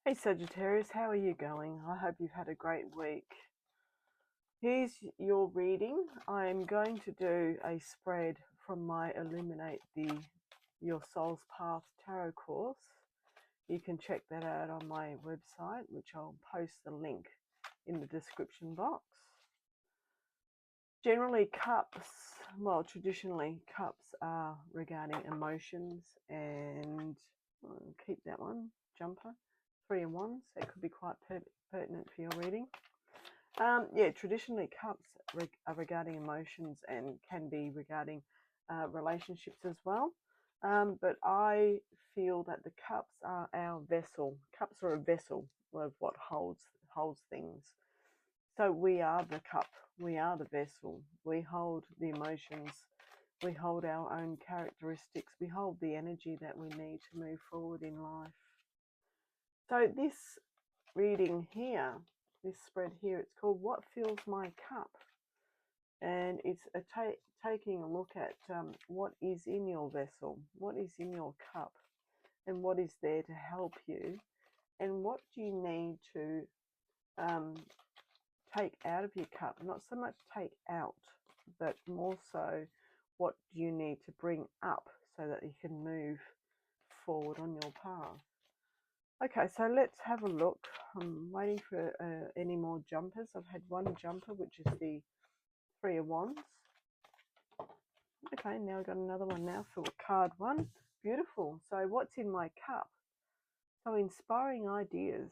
Hey Sagittarius, how are you going? I hope you've had a great week. Here's your reading. I'm going to do a spread from my Illuminate Your Soul's Path tarot course. You can check that out on my website, which I'll post the link in the description box. Generally, traditionally, cups are regarding emotions and keep that one, jumper. 3 and 1s, that could be quite pertinent for your reading. Traditionally cups are regarding emotions and can be regarding relationships as well. But I feel that the cups are our vessel. Cups are a vessel of what holds things. So we are the cup. We are the vessel. We hold the emotions. We hold our own characteristics. We hold the energy that we need to move forward in life. So this reading here, this spread here, it's called What Fills My Cup? And it's taking a look at what is in your vessel, what is in your cup, and what is there to help you, and what do you need to take out of your cup. Not so much take out, but more so what do you need to bring up so that you can move forward on your path. Okay, so let's have a look. I'm waiting for any more jumpers. I've had one jumper, which is the 3 of Wands. Okay, now I've got another one now for card 1. Beautiful. So what's in my cup? So inspiring ideas.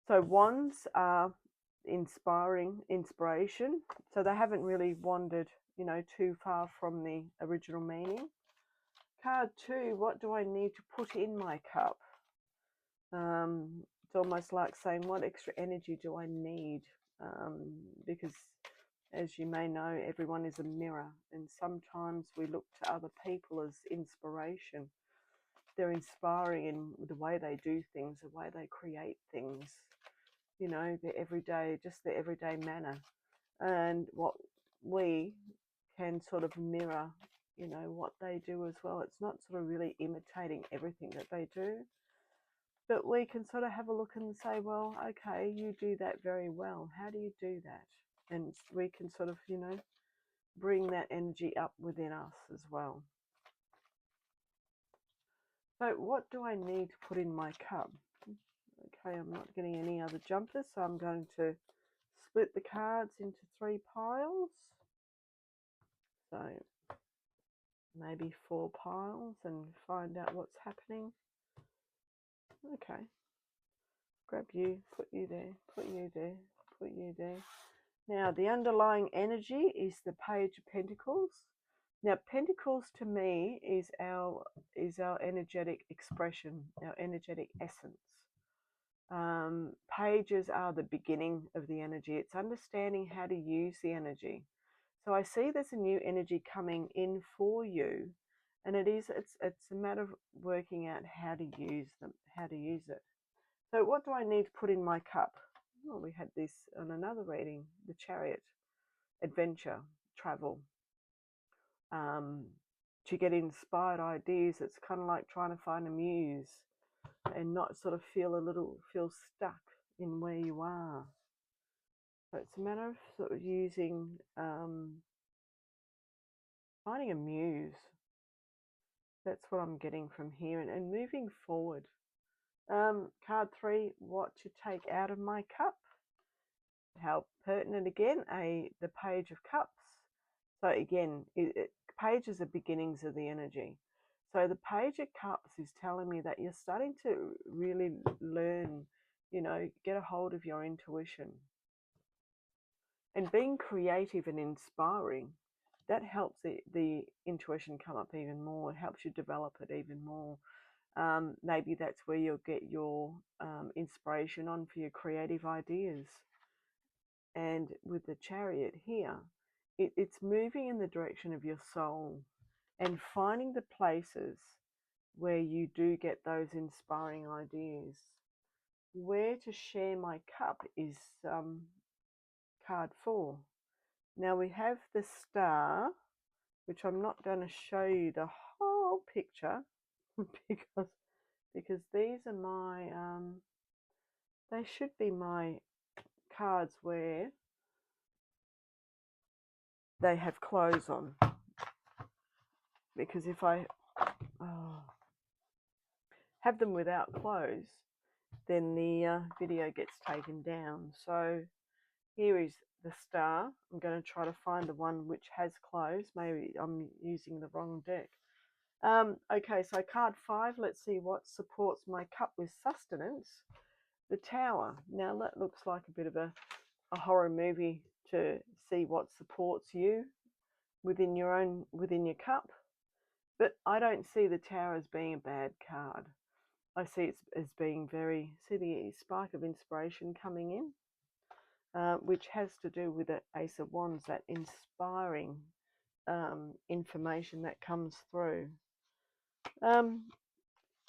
So Wands are inspiration. So they haven't really wandered, too far from the original meaning. Card 2, what do I need to put in my cup? It's almost like saying, what extra energy do I need? Because as you may know, everyone is a mirror, and sometimes we look to other people as inspiration. They're inspiring in the way they do things, the way they create things, their everyday manner. And what we can sort of mirror, what they do as well. It's not sort of really imitating everything that they do, but we can sort of have a look and say, well, okay, you do that very well. How do you do that? And we can sort of, bring that energy up within us as well. So what do I need to put in my cup? Okay, I'm not getting any other jumpers, so I'm going to split the cards into 3 piles. So maybe 4 piles and find out what's happening. Okay. Grab you, put you there, put you there, put you there. Now, the underlying energy is the Page of Pentacles. Now, Pentacles to me is our energetic expression, our energetic essence. Pages are the beginning of the energy. It's understanding how to use the energy. So I see there's a new energy coming in for you, and it's a matter of working out how to use it. So what do I need to put in my cup? Well, we had this on another reading, the Chariot, adventure, travel, to get inspired ideas. It's kind of like trying to find a muse and not sort of feel stuck in where you are. So it's a matter of sort of using, finding a muse. That's what I'm getting from here, and moving forward. Card 3, what to take out of my cup. How pertinent again, the Page of Cups. So again, pages are beginnings of the energy. So the Page of Cups is telling me that you're starting to really learn, get a hold of your intuition. And being creative and inspiring, that helps the intuition come up even more. It helps you develop it even more. Maybe that's where you'll get your inspiration on for your creative ideas. And with the Chariot here, it's moving in the direction of your soul and finding the places where you do get those inspiring ideas. Where to share my cup is card 4. Now we have the star, which I'm not going to show you the whole picture because because these are my, they should be my cards where they have clothes on. Because if I have them without clothes, then the video gets taken down. So here is the star. I'm going to try to find the one which has clothes. Maybe I'm using the wrong deck. Okay, so card 5, let's see what supports my cup with sustenance. The Tower. Now that looks like a bit of a horror movie to see what supports you within your cup. But I don't see the Tower as being a bad card. I see it as being very, see the spark of inspiration coming in, which has to do with the Ace of Wands, that inspiring information that comes through.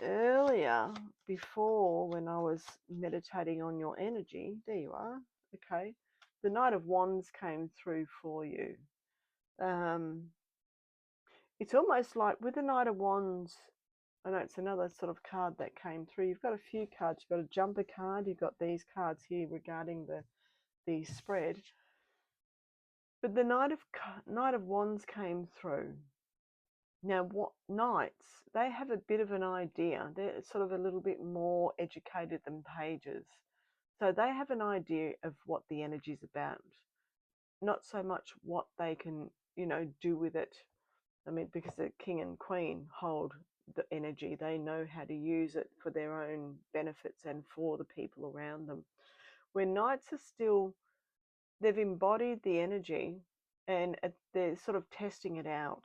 Earlier, before, when I was meditating on your energy, there you are, okay, the Knight of Wands came through for you. It's almost like with the Knight of Wands, I know it's another sort of card that came through. You've got a few cards. You've got a jumper card. You've got these cards here regarding the spread. But the Knight of Wands came through. Now, what knights, they have a bit of an idea. They're sort of a little bit more educated than pages. So they have an idea of what the energy is about. Not so much what they can, do with it. I mean, because the king and queen hold the energy. They know how to use it for their own benefits and for the people around them. Where knights are still, they've embodied the energy and they're sort of testing it out.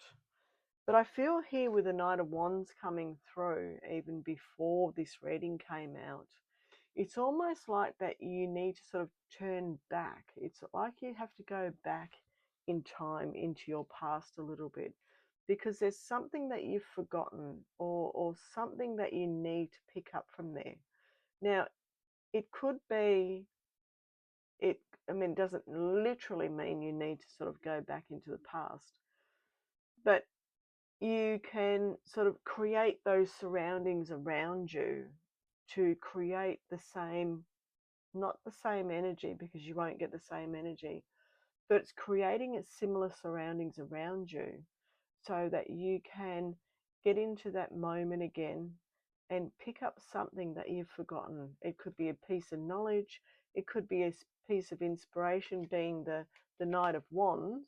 But I feel here with the Knight of Wands coming through, even before this reading came out, it's almost like that you need to sort of turn back. It's like you have to go back in time into your past a little bit, because there's something that you've forgotten or something that you need to pick up from there. Now, it could be, it doesn't literally mean you need to sort of go back into the past, but you can sort of create those surroundings around you to create the same, not the same energy, because you won't get the same energy, but it's creating a similar surroundings around you so that you can get into that moment again and pick up something that you've forgotten. It could be a piece of knowledge. It could be a piece of inspiration, being the Knight of Wands.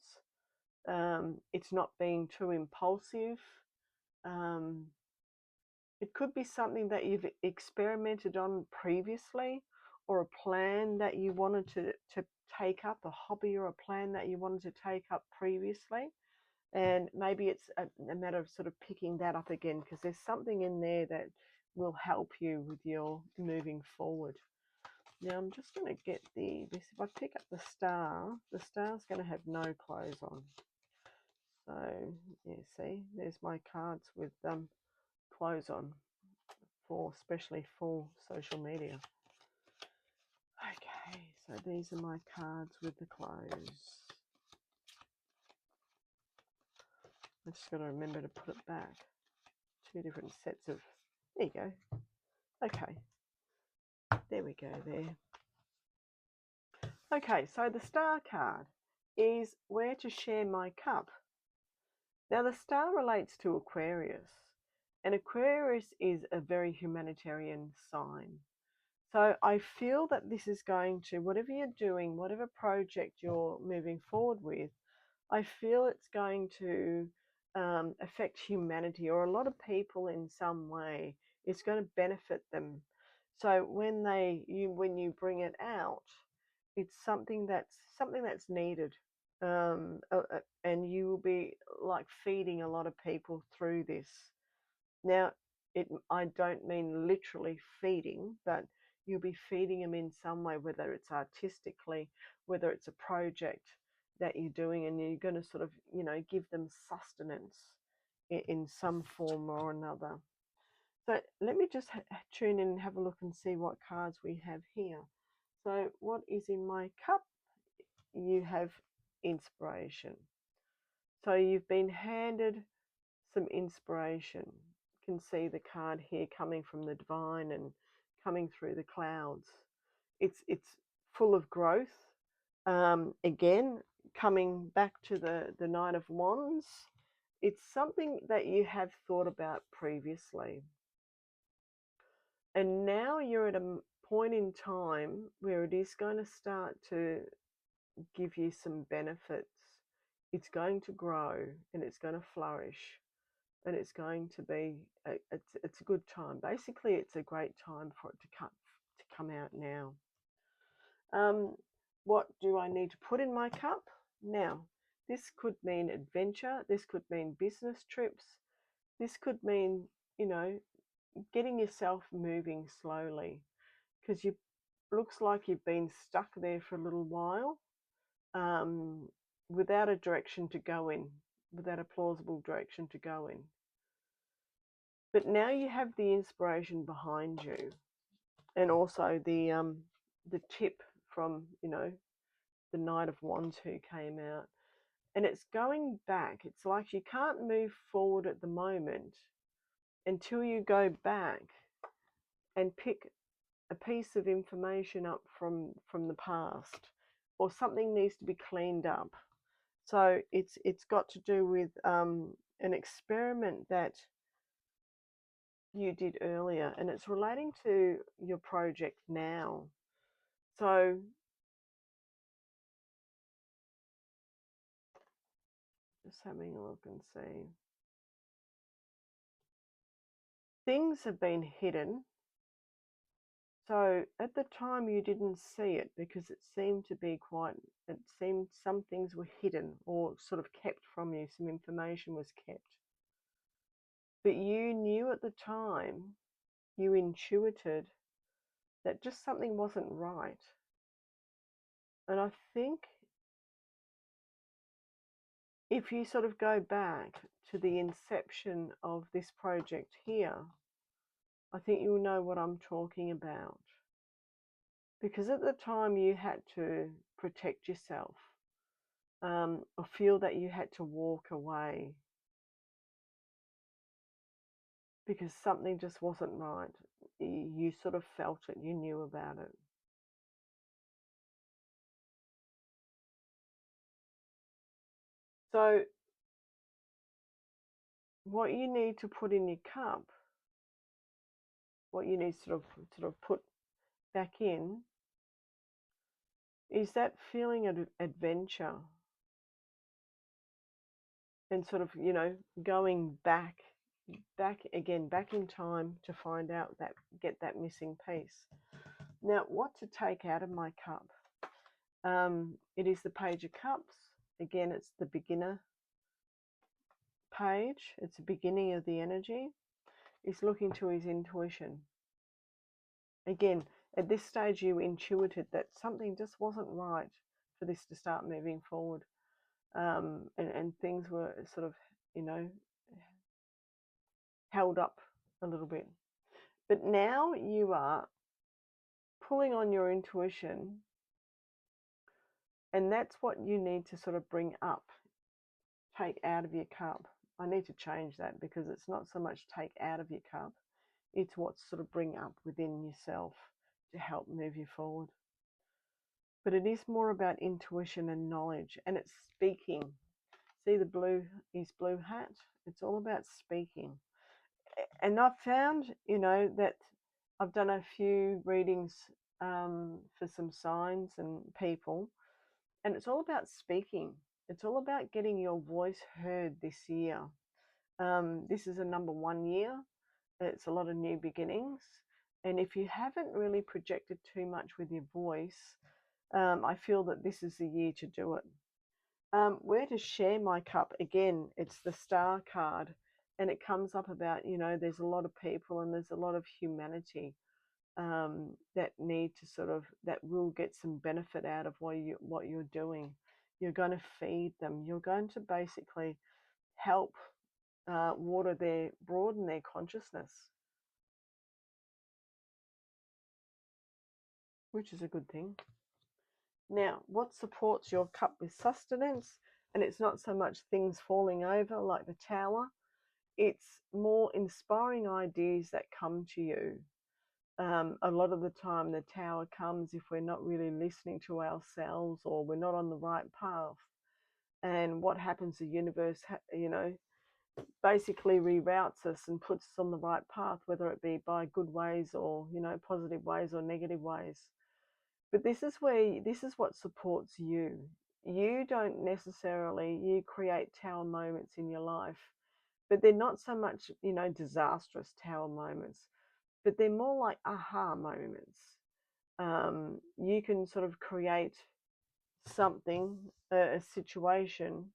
It's not being too impulsive. It could be something that you've experimented on previously, or a plan that you wanted to take up, a hobby or a plan that you wanted to take up previously. And maybe it's a matter of sort of picking that up again, because there's something in there that will help you with your moving forward. Now I'm just going to get this. If I pick up the star's going to have no clothes on. So yeah, see, there's my cards with clothes on, especially for social media. Okay, so these are my cards with the clothes. I just got to remember to put it back. 2 different sets of, there you go. Okay, there we go there. Okay, so the star card is where to share my cup. Now the star relates to Aquarius, and Aquarius is a very humanitarian sign. So I feel that this is going to, whatever you're doing, whatever project you're moving forward with, I feel it's going to affect humanity or a lot of people in some way. It's going to benefit them. So when you bring it out, it's something that's needed, and you will be like feeding a lot of people through this. Now, I don't mean literally feeding, but you'll be feeding them in some way, whether it's artistically, whether it's a project that you're doing, and you're going to sort of, give them sustenance in some form or another. So let me just tune in and have a look and see what cards we have here. So what is in my cup? You have inspiration. So you've been handed some inspiration. can see the card here coming from the divine and coming through the clouds. It's full of growth. Again, coming back to the Knight of Wands, it's something that you have thought about previously. And now you're at a point in time where it is going to start to give you some benefits. It's going to grow and it's going to flourish, and it's going to be it's a good time. Basically, it's a great time for it to come out now. What do I need to put in my cup now? This could mean adventure. This could mean business trips. This could mean, you know, getting yourself moving slowly, because you looks like you've been stuck there for a little while, without a direction to go in, without a plausible direction to go in. But now you have the inspiration behind you, and also the tip from, you know, the Knight of Wands who came out. And it's going back. It's like you can't move forward at the moment until you go back and pick a piece of information up from the past, or something needs to be cleaned up. So it's got to do with an experiment that you did earlier, and it's relating to your project now. So just having a look and see. Things have been hidden. So at the time you didn't see it because it seemed some things were hidden or sort of kept from you. Some information was kept. But you knew at the time, you intuited that just something wasn't right. And I think if you sort of go back to the inception of this project here, I think you'll know what I'm talking about. Because at the time you had to protect yourself, or feel that you had to walk away because something just wasn't right. You sort of felt it, you knew about it. So what you need to put in your cup, what you need to sort of put back in, is that feeling of adventure, and sort of, you know, going back in time to find out that, get that missing piece. Now, what to take out of my cup? It is the Page of Cups. Again, it's the beginner page. It's the beginning of the energy. He's looking to his intuition. Again, at this stage, you intuited that something just wasn't right for this to start moving forward. And things were sort of, you know, held up a little bit. But now you are pulling on your intuition, and that's what you need to sort of bring up, take out of your cup. I need to change that, because it's not so much take out of your cup, it's what sort of bring up within yourself to help move you forward. But it is more about intuition and knowledge, and it's speaking. See his blue hat? It's all about speaking. And I've found, you know, that I've done a few readings for some signs and people, and it's all about speaking. It's all about getting your voice heard this year. This is a number 1 year. It's a lot of new beginnings. And if you haven't really projected too much with your voice, I feel that this is the year to do it. Where to share my cup? Again, it's the Star card. And it comes up about, you know, there's a lot of people and there's a lot of humanity that need to sort of, that will get some benefit out of what you're doing. You're going to feed them. You're going to basically help broaden their consciousness, which is a good thing. Now, what supports your cup with sustenance? And it's not so much things falling over like the Tower. it's more inspiring ideas that come to you. A lot of the time the Tower comes if we're not really listening to ourselves, or we're not on the right path. And what happens, the universe, basically reroutes us and puts us on the right path, whether it be by good ways or, positive ways or negative ways. But this is what supports you. You don't necessarily, you create Tower moments in your life, but they're not so much, disastrous Tower moments, but they're more like aha moments. You can sort of create something, a situation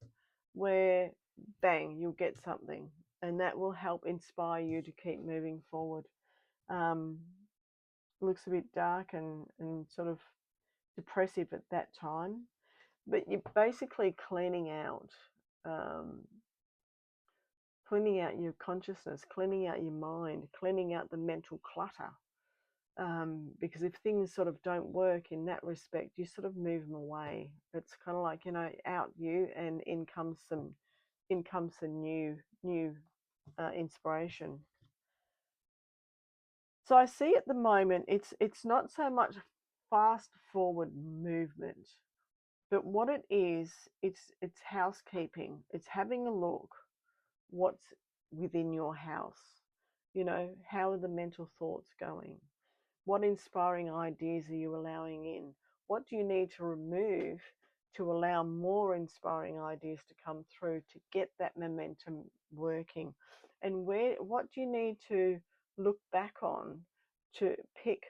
where bang, you'll get something, and that will help inspire you to keep moving forward. Looks a bit dark and sort of depressive at that time, but you're basically cleaning out your consciousness, cleaning out your mind, cleaning out the mental clutter. Because if things sort of don't work in that respect, you sort of move them away. It's kind of like, out you, and in comes some new inspiration. So I see at the moment it's not so much fast forward movement, but what it is, it's housekeeping. It's having a look what's within your house. How are the mental thoughts going? What inspiring ideas are you allowing in? What do you need to remove to allow more inspiring ideas to come through to get that momentum working? And what do you need to look back on to pick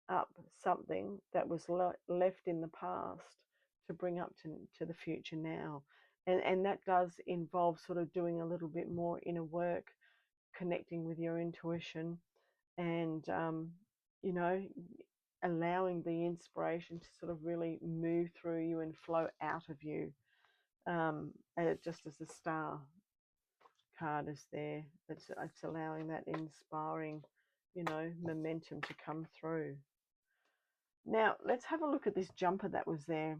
up something that was left in the past to bring up to the future now? And that does involve sort of doing a little bit more inner work, connecting with your intuition, and allowing the inspiration to sort of really move through you and flow out of you. Just as the Star card is there, it's allowing that inspiring, momentum to come through. Now let's have a look at this jumper that was there.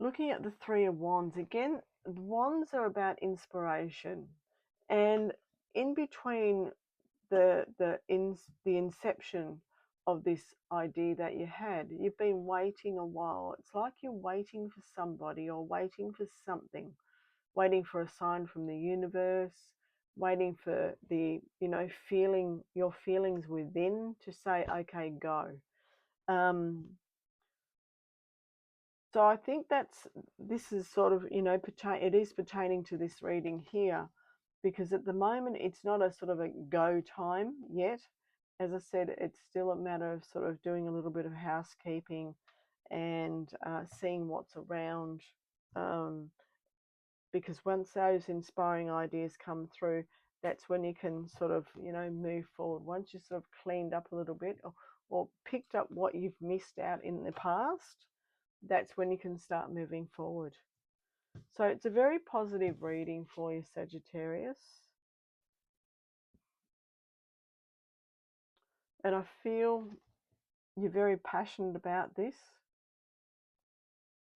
Looking at the Three of Wands again, the wands are about inspiration, and in between the inception of this idea that you had, you've been waiting a while. It's like you're waiting for somebody or waiting for something, waiting for a sign from the universe, waiting for the, feeling, your feelings within to say, okay, go. So I think this is sort of, it is pertaining to this reading here, because at the moment it's not a sort of a go time yet. As I said, it's still a matter of sort of doing a little bit of housekeeping and seeing what's around, because once those inspiring ideas come through, that's when you can sort of, move forward. Once you've sort of cleaned up a little bit, or picked up what you've missed out in the past, that's when you can start moving forward. So it's a very positive reading for you, Sagittarius. And I feel you're very passionate about this.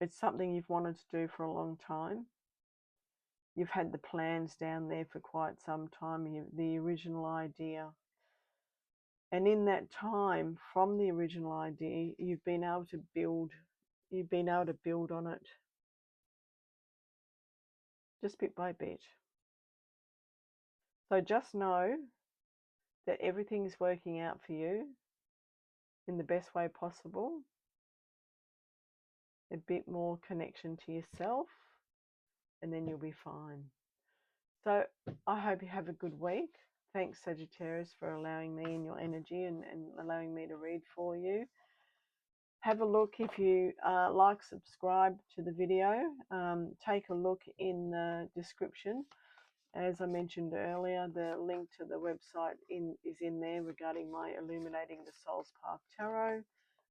It's something you've wanted to do for a long time. You've had the plans down there for quite some time, the original idea. And in that time, from the original idea, you've been able to build on it, just bit by bit. So just know that everything is working out for you in the best way possible. A bit more connection to yourself, and then you'll be fine. So I hope you have a good week. Thanks, Sagittarius, for allowing me in your energy and allowing me to read for you. Have a look if you subscribe to the video. Take a look in the description. As I mentioned earlier, the link to the website is in there regarding my Illuminating the Soul's Path Tarot.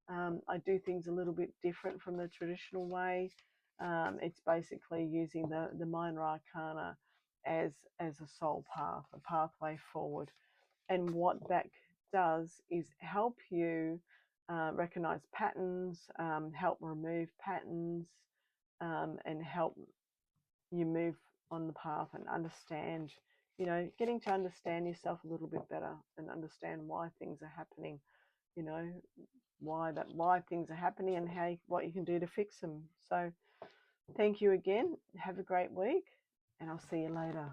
I do things a little bit different from the traditional way. It's basically using the minor arcana as a soul path, a pathway forward. And what that does is help you recognize patterns, help remove patterns, and help you move on the path and understand, you know, getting to understand yourself a little bit better and understand why things are happening, you know, why things are happening and what you can do to fix them. So thank you again. Have a great week, and I'll see you later.